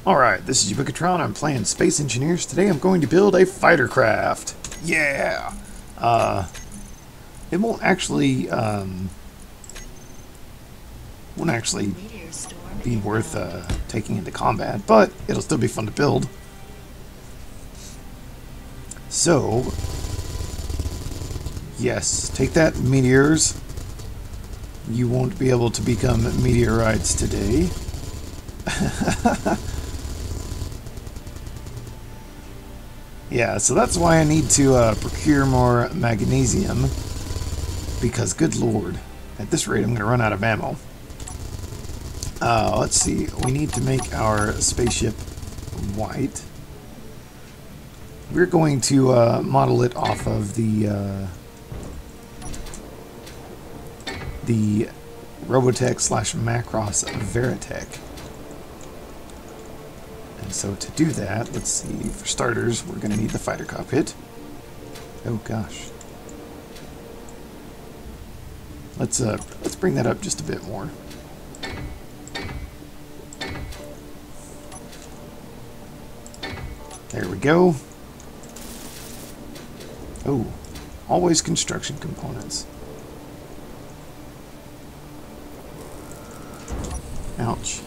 Alright, this is Ubiquitron. I'm playing Space Engineers. Today I'm going to build a fighter craft. Yeah! It won't actually be worth taking into combat, but it'll still be fun to build. So, yes, take that, meteors. You won't be able to become meteorites today. Yeah, so that's why I need to procure more magnesium, because good lord, at this rate I'm going to run out of ammo. Let's see, we need to make our spaceship white. We're going to model it off of the Robotech / Macross Verytech. And so to do that, let's see, for starters, we're going to need the fighter cockpit. Oh gosh. Let's bring that up just a bit more. There we go. Oh, always construction components. Ouch.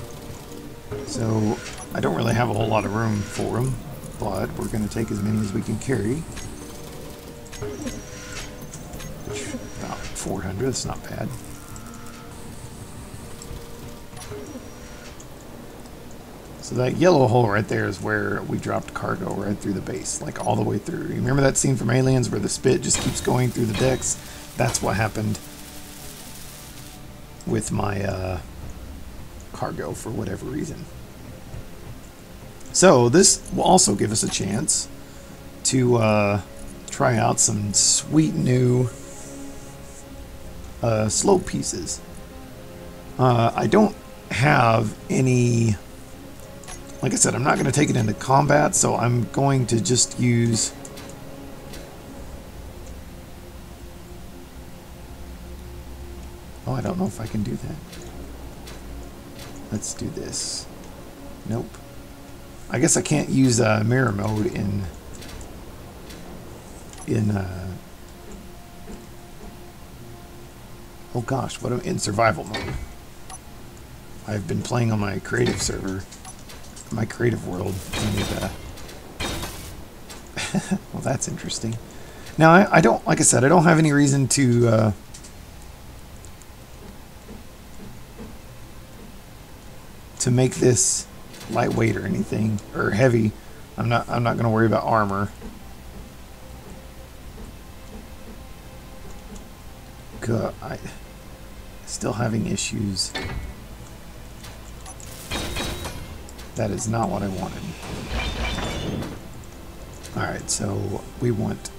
So, I don't really have a whole lot of room for them, but we're going to take as many as we can carry. About 400, that's not bad. So that yellow hole right there is where we dropped cargo right through the base, like all the way through. You remember that scene from Aliens where the spit just keeps going through the decks? That's what happened with my cargo for whatever reason. So this will also give us a chance to try out some sweet new slope pieces. I don't have any, like I said, I'm not going to take it into combat, so I'm going to just use I don't know if I can do that. Let's do this. Nope. I guess I can't use mirror mode in oh gosh, what am in survival mode. I've been playing on my creative server, my creative world, and well, that's interesting. Now I don't, like I said, I don't have any reason to make this lightweight or anything, or heavy. I'm not going to worry about armor. God, I still having issues. That is not what I wanted. Alright, so we want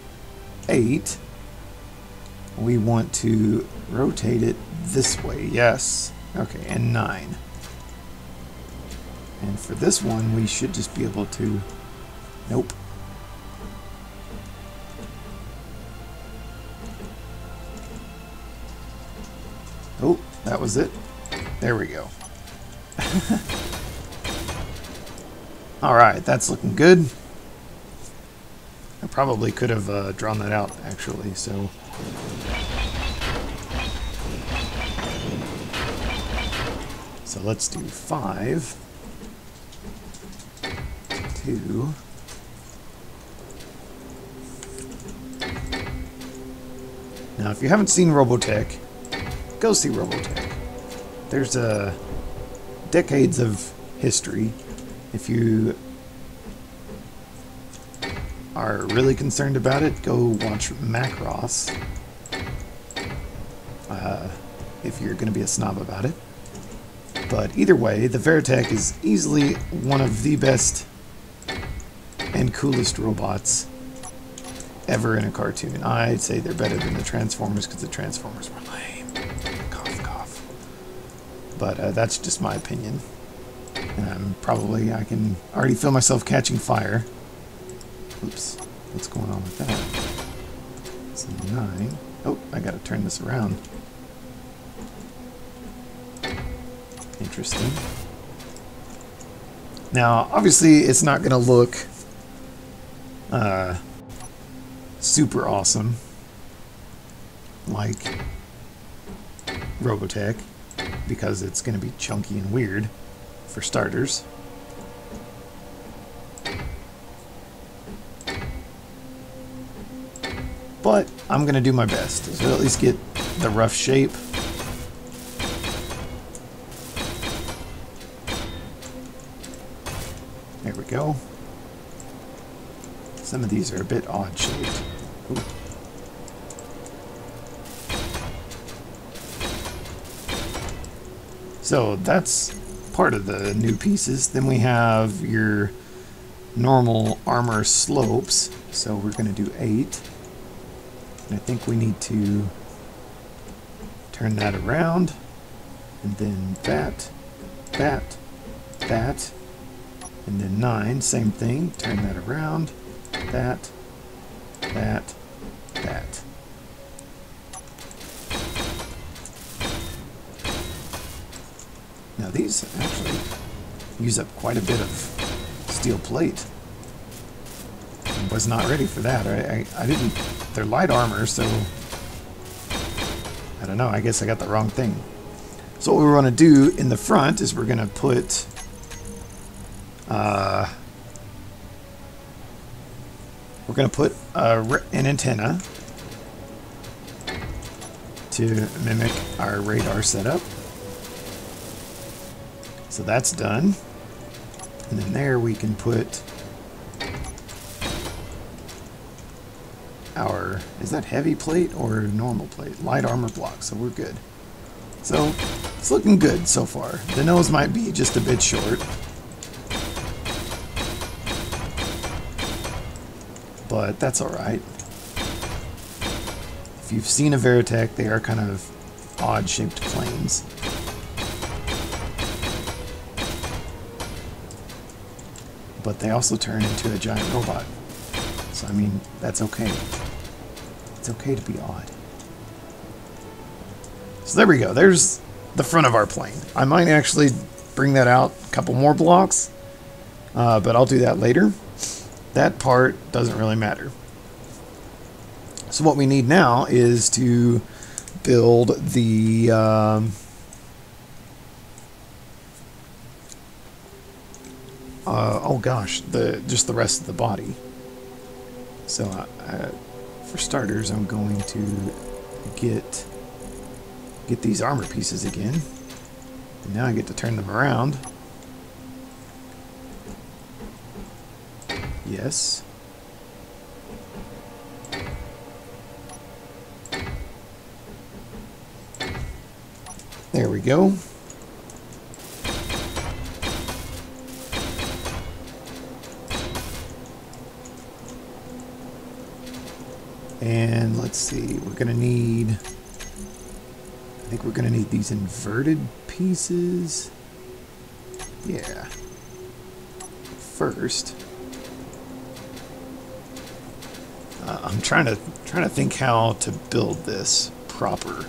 8. We want to rotate it this way. Yes. Okay, and 9. And for this one, we should just be able to... Nope. Oh, that was it. There we go. Alright, that's looking good. I probably could have drawn that out, actually, so... So let's do 5. 2. Now, if you haven't seen Robotech, go see Robotech. There's decades of history. If you are really concerned about it, go watch Macross. If you're going to be a snob about it. But either way, the Verytech is easily one of the best and coolest robots ever in a cartoon. I'd say they're better than the Transformers because the Transformers were lame. Cough, cough. But that's just my opinion. And probably I can already feel myself catching fire. Oops. What's going on with that? It's a 9. Oh, I gotta turn this around. Interesting. Now, obviously, it's not going to look super awesome like Robotech, because it's going to be chunky and weird for starters. But I'm going to do my best to at least get the rough shape. There we go. Some of these are a bit odd shaped. Ooh. So that's part of the new pieces. Then we have your normal armor slopes. So we're going to do 8. And I think we need to turn that around. And then that. And then 9, same thing. Turn that around. That. Now these actually use up quite a bit of steel plate. I was not ready for that. I didn't. They're light armor, so I don't know. I guess I got the wrong thing. So what we're going to do in the front is we're going to put an antenna to mimic our radar setup. So that's done. And then there we can put our, is that heavy plate or normal plate? Light armor block, so we're good. So it's looking good so far. The nose might be just a bit short, but that's alright. If you've seen a Verytech, they are kind of odd shaped planes. But they also turn into a giant robot. So I mean, that's okay. It's okay to be odd. So there we go. There's the front of our plane. I might actually bring that out a couple more blocks, but I'll do that later. That part doesn't really matter. So what we need now is to build the oh gosh, just the rest of the body. So for starters, I'm going to get these armor pieces again. And now I get to turn them around. Yes. There we go. And let's see, we're going to need, I think we're going to need these inverted pieces. Yeah. First, I'm trying to think how to build this proper.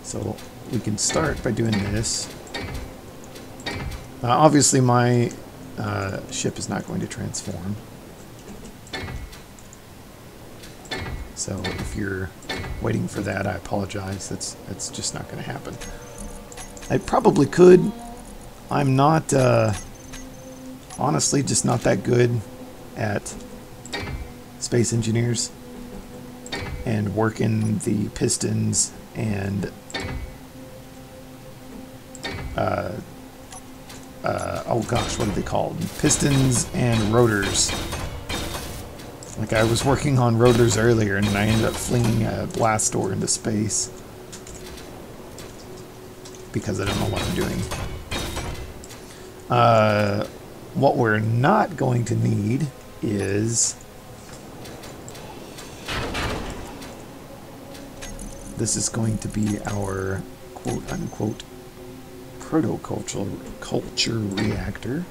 So we can start by doing this. Obviously my ship is not going to transform. So if you're waiting for that, I apologize. That's just not going to happen. I probably could. I'm not, honestly, just not that good at Space Engineers and working the pistons and oh gosh, what are they called? Pistons and rotors. Like I was working on rotors earlier and I ended up flinging a blast door into space because I don't know what I'm doing. What we're not going to need is this is going to be our quote-unquote proto-culture reactor.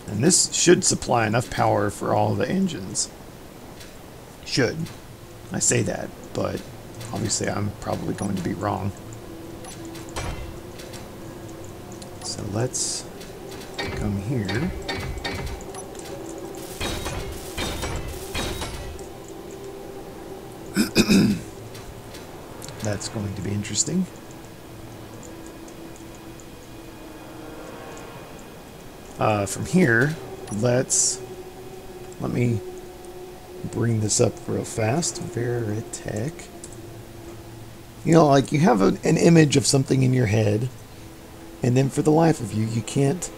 And this should supply enough power for all the engines. Should. I say that, but obviously I'm probably going to be wrong. So let's come here. That's going to be interesting. From here, let me bring this up real fast. Verytech. You know, like you have an image of something in your head, and then for the life of you, you can't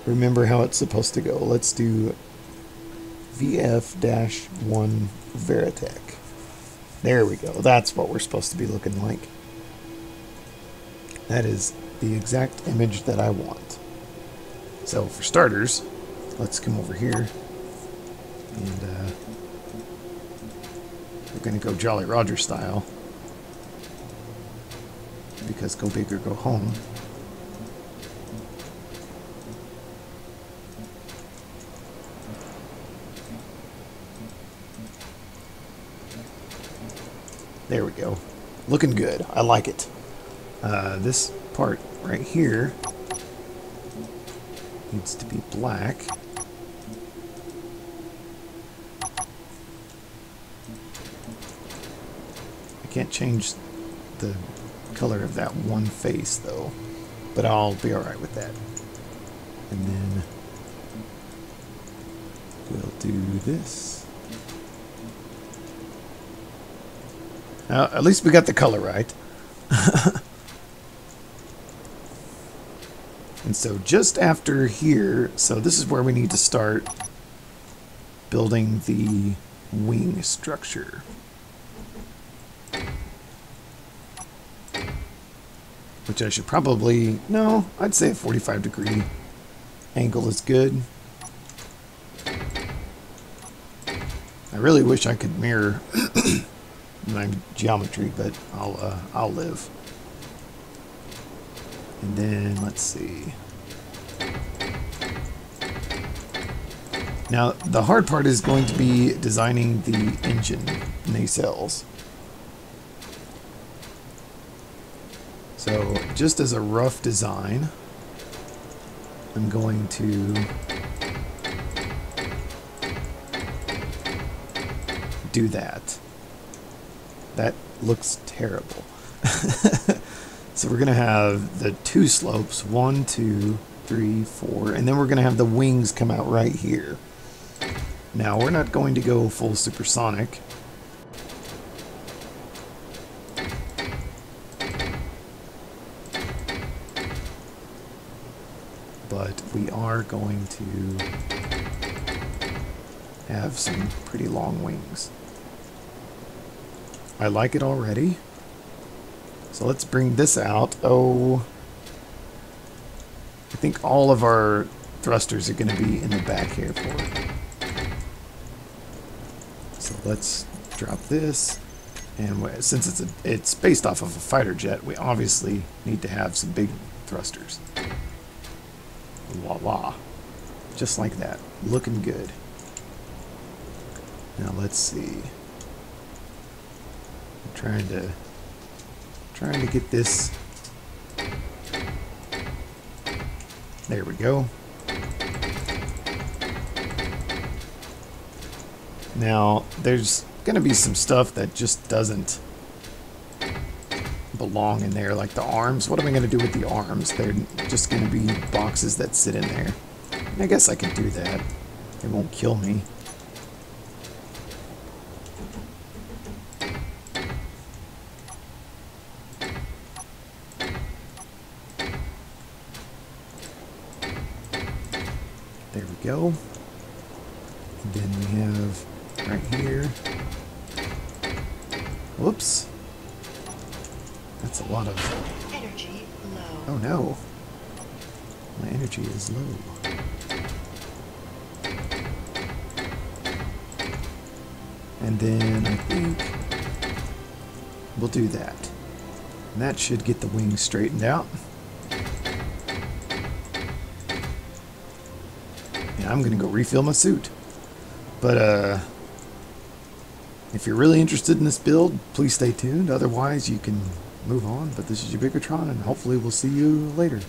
remember how it's supposed to go. Let's do VF-1 Verytech. There we go. That's what we're supposed to be looking like. That is the exact image that I want. So for starters, let's come over here and we're going to go Jolly Roger style, because go big or go home. There we go. Looking good. I like it. This part right here needs to be black. I can't change the color of that one face though, but I'll be alright with that. And then we'll do this. At least we got the color right. And so just after here, so this is where we need to start building the wing structure. Which I should probably, no, I'd say a 45-degree angle is good. I really wish I could mirror my geometry, but I'll live. And then let's see. Now the hard part is going to be designing the engine nacelles. So just as a rough design, I'm going to do that. That looks terrible. So we're going to have the two slopes, 1, 2, 3, 4, and then we're going to have the wings come out right here. Now we're not going to go full supersonic. But we are going to have some pretty long wings. I like it already. So let's bring this out. Oh, I think all of our thrusters are going to be in the back here for it. So let's drop this. And since it's based off of a fighter jet, we obviously need to have some big thrusters. Voila. Just like that. Looking good. Now let's see. I'm trying to get this. There we go. Now there's gonna be some stuff that just doesn't belong in there, like the arms. What am I gonna do with the arms? They're just gonna be boxes that sit in there. And I guess I could do that. It won't kill me. There we go. And then we have right here. Whoops. That's a lot of energy low. Oh no. My energy is low. And then I think we'll do that. And that should get the wings straightened out. And I'm gonna go refill my suit. But if you're really interested in this build, please stay tuned. Otherwise you can move on. But this is Ubiquitron, and hopefully we'll see you later.